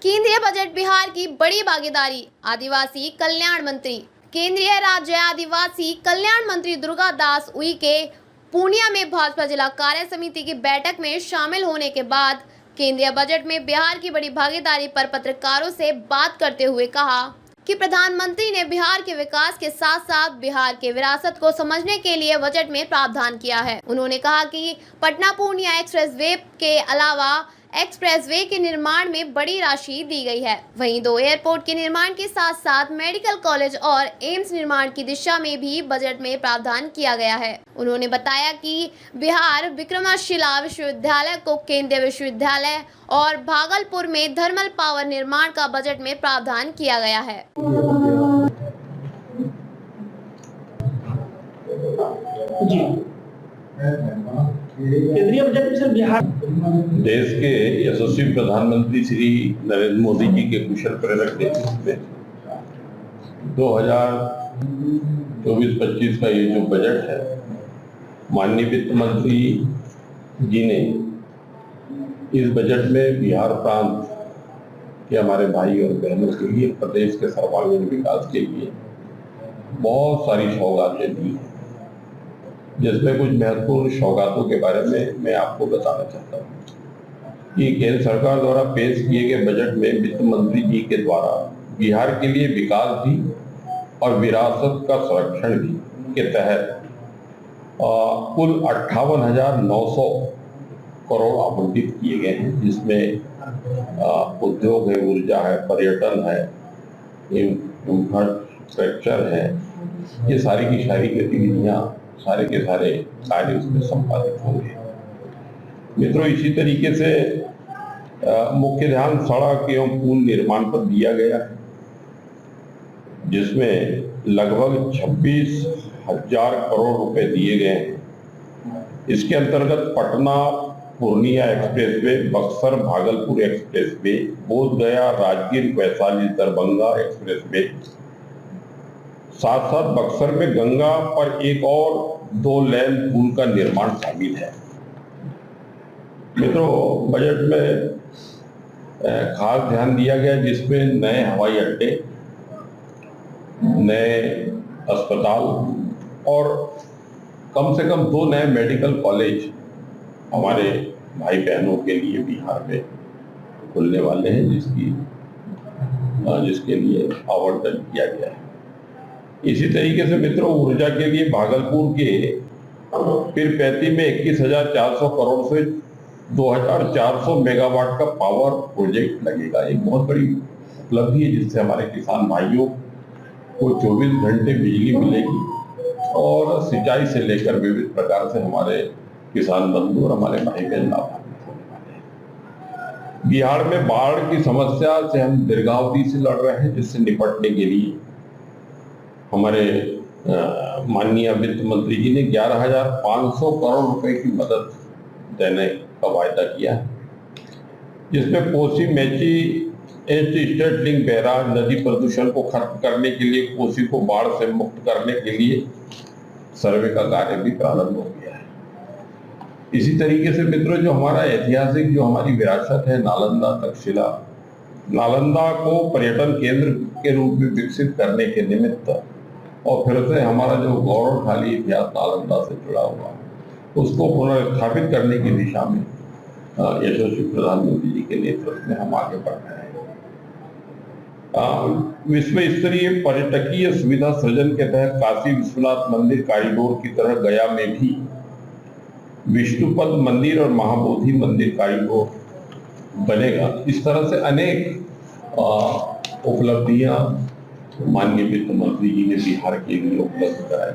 केंद्रीय बजट बिहार की बड़ी भागीदारी। आदिवासी कल्याण मंत्री। केंद्रीय राज्य आदिवासी कल्याण मंत्री दुर्गा दास उइके पूर्णिया में भाजपा जिला कार्य समिति की बैठक में शामिल होने के बाद केंद्रीय बजट में बिहार की बड़ी भागीदारी पर पत्रकारों से बात करते हुए कहा कि प्रधानमंत्री ने बिहार के विकास के साथ साथ बिहार के विरासत को समझने के लिए बजट में प्रावधान किया है। उन्होंने कहा कि पटना पूर्णिया एक्सप्रेसवे के अलावा एक्सप्रेसवे के निर्माण में बड़ी राशि दी गई है। वहीं 2 एयरपोर्ट के निर्माण के साथ साथ मेडिकल कॉलेज और एम्स निर्माण की दिशा में भी बजट में प्रावधान किया गया है। उन्होंने बताया कि बिहार विक्रमशिला विश्वविद्यालय को केंद्रीय विश्वविद्यालय और भागलपुर में थर्मल पावर निर्माण का बजट में प्रावधान किया गया है। जी, केंद्रीय बजट में सर बिहार देश के यशस्वी प्रधानमंत्री श्री नरेंद्र मोदी जी के कुशल प्रेरक नेतृत्व में 2024-25 का ये जो बजट है, माननीय वित्त मंत्री जी ने इस बजट में बिहार प्रांत के हमारे भाई और बहनों के लिए, प्रदेश के सर्वांगीण विकास के लिए बहुत सारी सौगातें दी हैं, जिसमें कुछ महत्वपूर्ण सौगातों के बारे में मैं आपको बताना चाहता हूँ कि केंद्र सरकार द्वारा पेश किए गए बजट में वित्त मंत्री जी के द्वारा बिहार के लिए विकास भी और विरासत का संरक्षण भी के तहत कुल 58,900 करोड़ आवंटित किए गए हैं, जिसमें उद्योग है, ऊर्जा है, पर्यटन है, इंफ्रास्ट्रक्चर है, ये सारी की सारी गतिविधियां, सारे के सारे कार्य उसमें संपादित होंगे। मित्रों, इसी तरीके से मुख्य ध्यान सड़क एवं पुल निर्माण पर दिया गया है, जिसमें लगभग 26,000 करोड़ रुपए दिए गए हैं। इसके अंतर्गत Patna Purnia expressway, Buxar Bhagalpur expressway, Bodhgaya Rajgir Vaishali Darbhanga expressway, साथ साथ बक्सर में गंगा पर एक और 2 लेन पुल का निर्माण शामिल है। मित्रों, बजट में खास ध्यान दिया गया, जिसमें नए हवाई अड्डे, नए अस्पताल और कम से कम 2 नए मेडिकल कॉलेज हमारे भाई बहनों के लिए बिहार में खुलने वाले हैं, जिसके लिए आवंटन किया गया है। इसी तरीके से मित्रों, ऊर्जा के लिए भागलपुर के पीरपैंती में 21,400 करोड़ से 2,400 मेगावाट का पावर प्रोजेक्ट लगेगा। एक बहुत बड़ी उपलब्धि है, जिससे हमारे किसान भाइयों को 24 घंटे बिजली मिलेगी और सिंचाई से लेकर विविध प्रकार से हमारे किसान बंधु और हमारे भाई बहन लाभान्वित होने वाले हैं। बिहार में बाढ़ की समस्या से हम दीर्घावधि से लड़ रहे हैं, जिससे निपटने के लिए हमारे माननीय वित्त मंत्री जी ने 11,500 करोड़ रुपए की मदद देने का वायदा किया है, जिसमें Kosi Mechi state link barrage नदी प्रदूषण को खत्म करने के लिए, कोसी को बाढ़ से मुक्त करने के लिए सर्वे का कार्य भी प्रारंभ हो गया है। इसी तरीके से मित्रों, जो हमारा ऐतिहासिक जो हमारी विरासत है, नालंदा तक्षशिला, नालंदा को पर्यटन केंद्र के रूप में विकसित करने के निमित्त और फिर से हमारा जो गौरवशाली इतिहास नालंदा से जुड़ा हुआ है, उसको पुनर्स्थापित करने की दिशा में यशस्वी प्रधानमंत्री जी के नेतृत्व में हम आगे बढ़ रहे हैं। विश्व स्तरीय पर्यटकीय सुविधा सृजन के तहत काशी विश्वनाथ मंदिर कॉरिडोर की तरह गया में भी विष्णुपद मंदिर और महाबोधि मंदिर कॉरिडोर बनेगा। इस तरह से अनेक उपलब्धियां माननीय वित्त मंत्री जी ने बिहार के लिए उपलब्ध कराई।